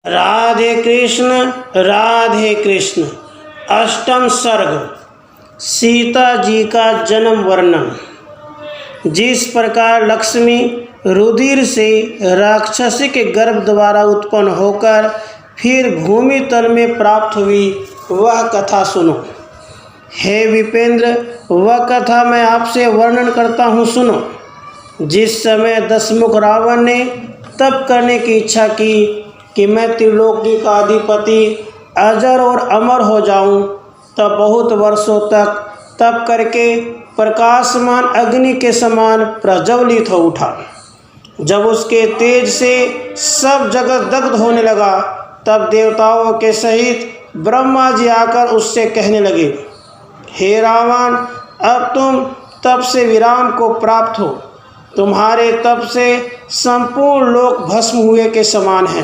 राधे कृष्ण। अष्टम सर्ग। सीता जी का जन्म वर्णन। जिस प्रकार लक्ष्मी रुधिर से राक्षसी के गर्भ द्वारा उत्पन्न होकर फिर भूमि तल में प्राप्त हुई, वह कथा सुनो। हे विपेंद्र, वह कथा मैं आपसे वर्णन करता हूँ, सुनो। जिस समय दशमुख रावण ने तप करने की इच्छा की कि मैं त्रिलोकी का अधिपति अजर और अमर हो जाऊं, तब बहुत वर्षों तक तप करके प्रकाशमान अग्नि के समान प्रज्वलित हो उठा। जब उसके तेज से सब जगत दग्ध होने लगा, तब देवताओं के सहित ब्रह्मा जी आकर उससे कहने लगे, हे रावण, अब तुम तप से विराम को प्राप्त हो। तुम्हारे तप से संपूर्ण लोक भस्म हुए के समान है।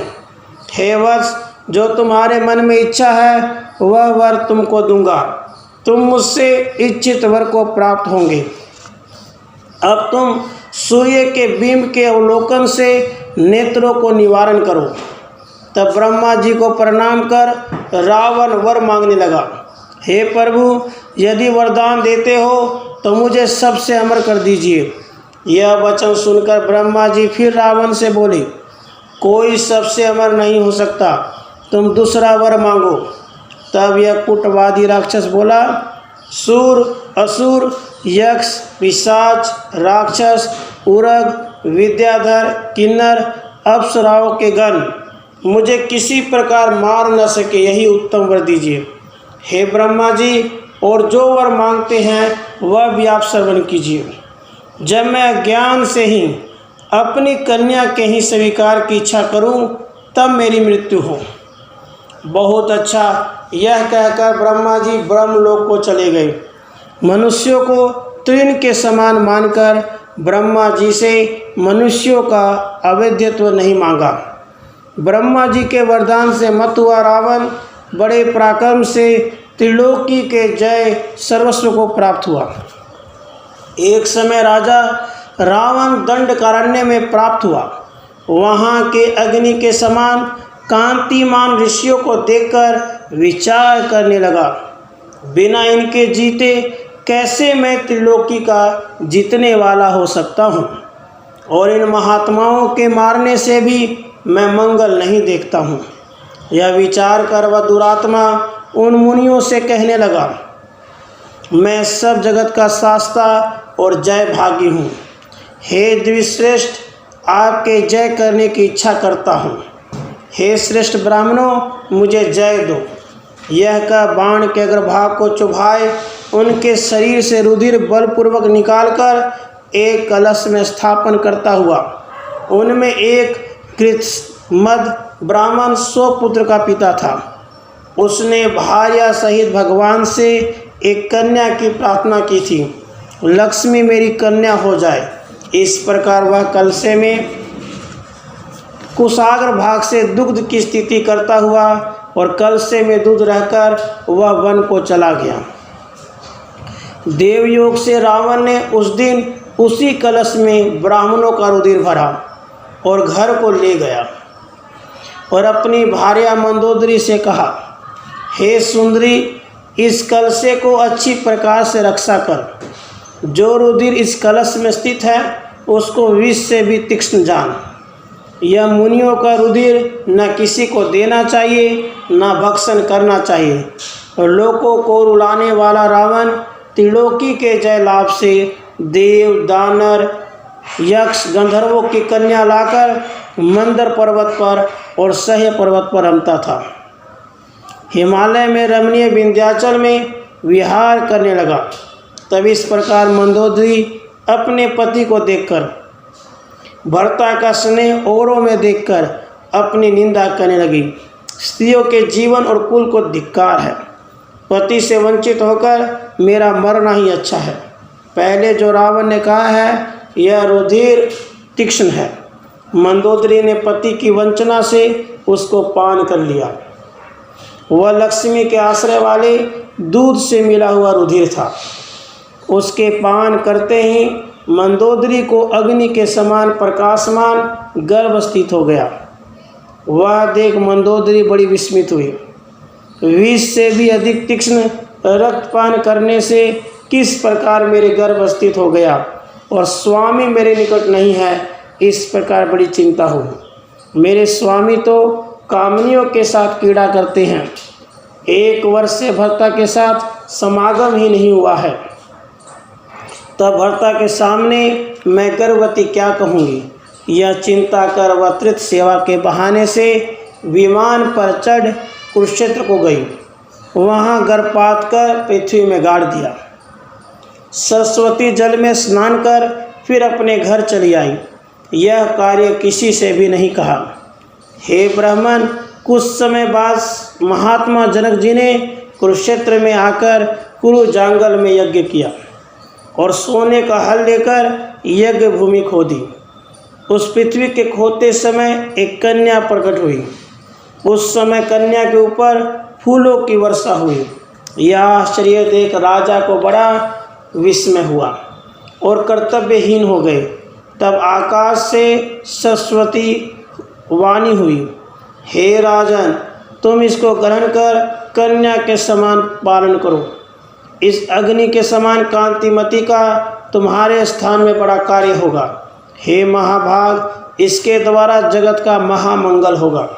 हे वत्स, जो तुम्हारे मन में इच्छा है वह वर तुमको दूंगा। तुम मुझसे इच्छित वर को प्राप्त होंगे। अब तुम सूर्य के बिंब के अवलोकन से नेत्रों को निवारण करो। तब ब्रह्मा जी को प्रणाम कर रावण वर मांगने लगा। हे प्रभु, यदि वरदान देते हो तो मुझे सबसे अमर कर दीजिए। यह वचन सुनकर ब्रह्मा जी फिर रावण से बोले, कोई सबसे अमर नहीं हो सकता, तुम दूसरा वर मांगो। तब यह कूटवादी राक्षस बोला, सूर, असुर, यक्ष, पिशाच, राक्षस, उरग, विद्याधर, किन्नर, अप्सराओं के गण मुझे किसी प्रकार मार न सके, यही उत्तम वर दीजिए। हे ब्रह्मा जी, और जो वर मांगते हैं वह भी आप श्रवण कीजिए। जब मैं ज्ञान से ही अपनी कन्या के ही स्वीकार की इच्छा करूं, तब मेरी मृत्यु हो। बहुत अच्छा, यह कहकर ब्रह्मा जी ब्रह्मलोक को चले गए। मनुष्यों को तृण के समान मानकर ब्रह्मा जी से मनुष्यों का अवैधत्व नहीं मांगा। ब्रह्मा जी के वरदान से मत हुआ रावण बड़े पराक्रम से त्रिलोकी के जय सर्वस्व को प्राप्त हुआ। एक समय राजा रावण दंडकारण्य में प्राप्त हुआ। वहाँ के अग्नि के समान कांतिमान ऋषियों को देखकर विचार करने लगा, बिना इनके जीते कैसे मैं त्रिलोकी का जीतने वाला हो सकता हूँ, और इन महात्माओं के मारने से भी मैं मंगल नहीं देखता हूँ। यह विचार कर वह दुरात्मा उन मुनियों से कहने लगा, मैं सब जगत का शास्ता और जय भागी हूँ। हे द्विश्रेष्ठ, आपके जय करने की इच्छा करता हूँ। हे श्रेष्ठ ब्राह्मणों, मुझे जय दो। यह कह बाण के अग्रभाग को चुभाए उनके शरीर से रुधिर बलपूर्वक निकालकर एक कलश में स्थापन करता हुआ, उनमें एक कृतमद ब्राह्मण स्वपुत्र का पिता था। उसने भार्या सहित भगवान से एक कन्या की प्रार्थना की थी, लक्ष्मी मेरी कन्या हो जाए। इस प्रकार वह कलशे में कुशाग्र भाग से दुग्ध की स्थिति करता हुआ और कलशे में दूध रहकर वह वन को चला गया। देवयोग से रावण ने उस दिन उसी कलश में ब्राह्मणों का रुधिर भरा और घर को ले गया और अपनी भार्या मंदोदरी से कहा, हे सुंदरी, इस कलशे को अच्छी प्रकार से रक्षा कर। जो रुधिर इस कलश में स्थित है उसको विष से भी तीक्ष्ण जान। यह मुनियों का रुधिर न किसी को देना चाहिए, न भक्षण करना चाहिए। और लोगों को रुलाने वाला रावण त्रिलोकी के जय लाभ से देव, दानर, यक्ष, गंधर्वों की कन्या लाकर मंदर पर्वत पर और सह्य पर्वत पर रमता था। हिमालय में रमणीय विंध्याचल में विहार करने लगा। तब इस प्रकार मंदोदरी अपने पति को देखकर, भर्ता का स्नेह औरों में देखकर अपनी निंदा करने लगी। स्त्रियों के जीवन और कुल को धिक्कार है। पति से वंचित होकर मेरा मरना ही अच्छा है। पहले जो रावण ने कहा है यह रुधिर तीक्ष्ण है। मंदोदरी ने पति की वंचना से उसको पान कर लिया। वह लक्ष्मी के आश्रय वाले दूध से मिला हुआ रुधिर था। उसके पान करते ही मंदोदरी को अग्नि के समान प्रकाशमान गर्भ स्थित हो गया। वह देख मंदोदरी बड़ी विस्मित हुई। विष से भी अधिक तीक्ष्ण रक्तपान करने से किस प्रकार मेरे गर्भ स्थित हो गया और स्वामी मेरे निकट नहीं है, इस प्रकार बड़ी चिंता हुई। मेरे स्वामी तो कामनियों के साथ क्रीड़ा करते हैं, 1 वर्ष से भर्ता के साथ समागम ही नहीं हुआ है। तब भर्ता के सामने मैं गर्भवती क्या कहूँगी। यह चिंता कर वह तीर्थ सेवा के बहाने से विमान पर चढ़ कुरुक्षेत्र को गई। वहाँ गर्भपात कर पृथ्वी में गाड़ दिया। सरस्वती जल में स्नान कर फिर अपने घर चली आई। यह कार्य किसी से भी नहीं कहा। हे ब्राह्मण, कुछ समय बाद महात्मा जनक जी ने कुरुक्षेत्र में आकर कुरु जांगल में यज्ञ किया और सोने का हल लेकर यज्ञ भूमि खोदी। उस पृथ्वी के खोदते समय एक कन्या प्रकट हुई। उस समय कन्या के ऊपर फूलों की वर्षा हुई। यह आश्चर्य देख राजा को बड़ा विस्मय हुआ और कर्तव्यहीन हो गए। तब आकाश से सरस्वती वाणी हुई, हे राजन, तुम इसको ग्रहण कर कन्या के समान पालन करो। इस अग्नि के समान कांतिमती का तुम्हारे स्थान में बड़ा कार्य होगा। हे महाभाग, इसके द्वारा जगत का महामंगल होगा।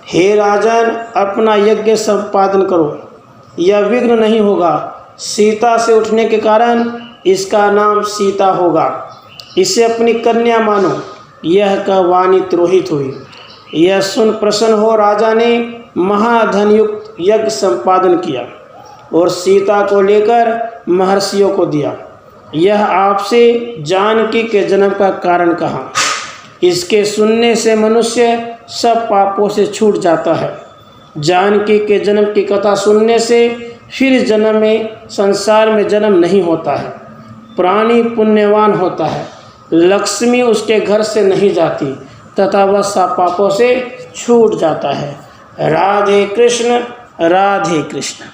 हे राजन, अपना यज्ञ संपादन करो, यह विघ्न नहीं होगा। सीता से उठने के कारण इसका नाम सीता होगा। इसे अपनी कन्या मानो। यह कह वाणी तिरोहित हुई। यह सुन प्रसन्न हो राजा ने महाधनयुक्त यज्ञ संपादन किया और सीता को लेकर महर्षियों को दिया। यह आपसे जानकी के जन्म का कारण कहा। इसके सुनने से मनुष्य सब पापों से छूट जाता है। जानकी के जन्म की कथा सुनने से फिर जन्म में संसार में जन्म नहीं होता है। प्राणी पुण्यवान होता है, लक्ष्मी उसके घर से नहीं जाती तथा वह सब पापों से छूट जाता है। राधे कृष्ण, राधे कृष्ण।